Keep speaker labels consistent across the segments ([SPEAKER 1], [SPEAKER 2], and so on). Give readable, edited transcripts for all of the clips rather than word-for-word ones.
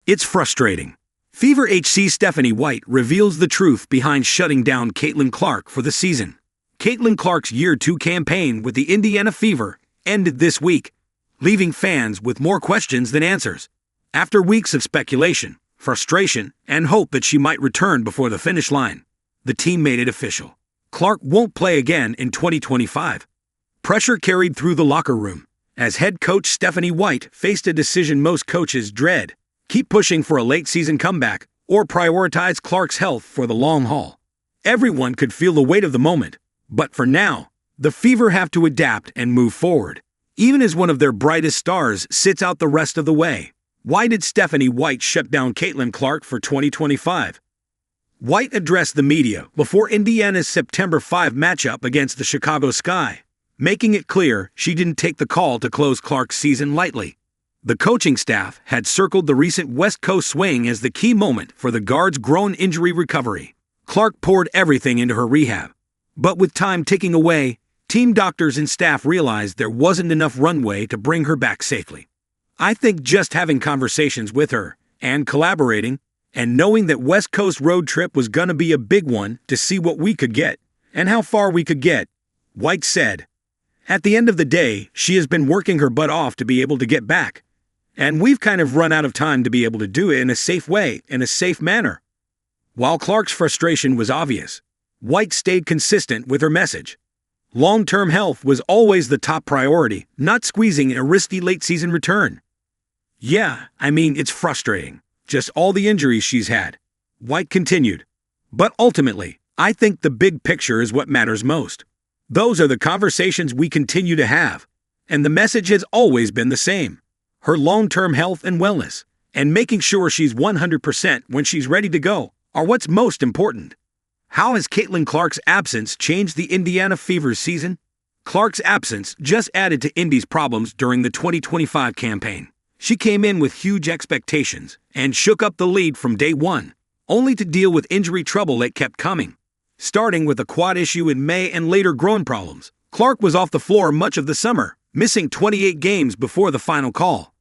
[SPEAKER 1] It's frustrating. Fever HC Stephanie White reveals the truth behind shutting down Caitlin Clark for the season. Caitlin Clark's Year 2 campaign with the Indiana Fever ended this week, leaving fans with more questions than answers. After weeks of speculation, frustration, and hope that she might return before the finish line, the team made it official. Clark won't play again in 2025. Pressure carried through the locker room as head coach Stephanie White faced a decision most coaches dread: keep pushing for a late-season comeback or prioritize Clark's health for the long haul. Everyone could feel the weight of the moment, but for now, the Fever have to adapt and move forward, even as one of their brightest stars sits out the rest of the way. Why did Stephanie White shut down Caitlin Clark for 2025? White addressed the media before Indiana's September 5 matchup against the Chicago Sky, making it clear she didn't take the call to close Clark's season lightly. The coaching staff had circled the recent West Coast swing as the key moment for the guard's groin injury recovery. Clark poured everything into her rehab. But with time ticking away, team doctors and staff realized there wasn't enough runway to bring her back safely. I think just having conversations with her and collaborating and knowing that West Coast road trip was gonna be a big one to see what we could get and how far we could get, White said. At the end of the day, she has been working her butt off to be able to get back. And we've kind of run out of time to be able to do it in a safe way, in a safe manner. While Clark's frustration was obvious, White stayed consistent with her message. Long-term health was always the top priority, not squeezing a risky late-season return. Yeah, it's frustrating. Just all the injuries she's had. White continued. But ultimately, I think the big picture is what matters most. Those are the conversations we continue to have. And the message has always been the same. Her long-term health and wellness, and making sure she's 100% when she's ready to go, are what's most important. How has Caitlin Clark's absence changed the Indiana Fever's season? Clark's absence just added to Indy's problems during the 2025 campaign. She came in with huge expectations and shook up the lead from day one, only to deal with injury trouble that kept coming. Starting with a quad issue in May and later groin problems, Clark was off the floor much of the summer, missing 28 games before the final call.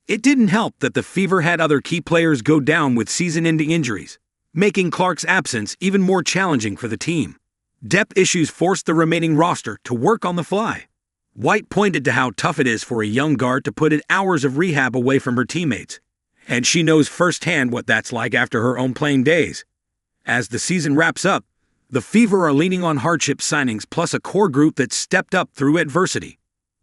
[SPEAKER 1] It didn't help that the Fever had other key players go down with season-ending injuries, making Clark's absence even more challenging for the team. Depth issues forced the remaining roster to work on the fly. White pointed to how tough it is for a young guard to put in hours of rehab away from her teammates, and she knows firsthand what that's like after her own playing days. As the season wraps up, the Fever are leaning on hardship signings plus a core group that stepped up through adversity.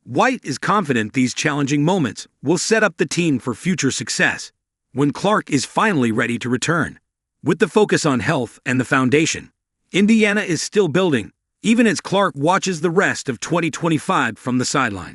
[SPEAKER 1] White is confident these challenging moments will set up the team for future success when Clark is finally ready to return. With the focus on health and the foundation, Indiana is still building, even as Clark watches the rest of 2025 from the sideline.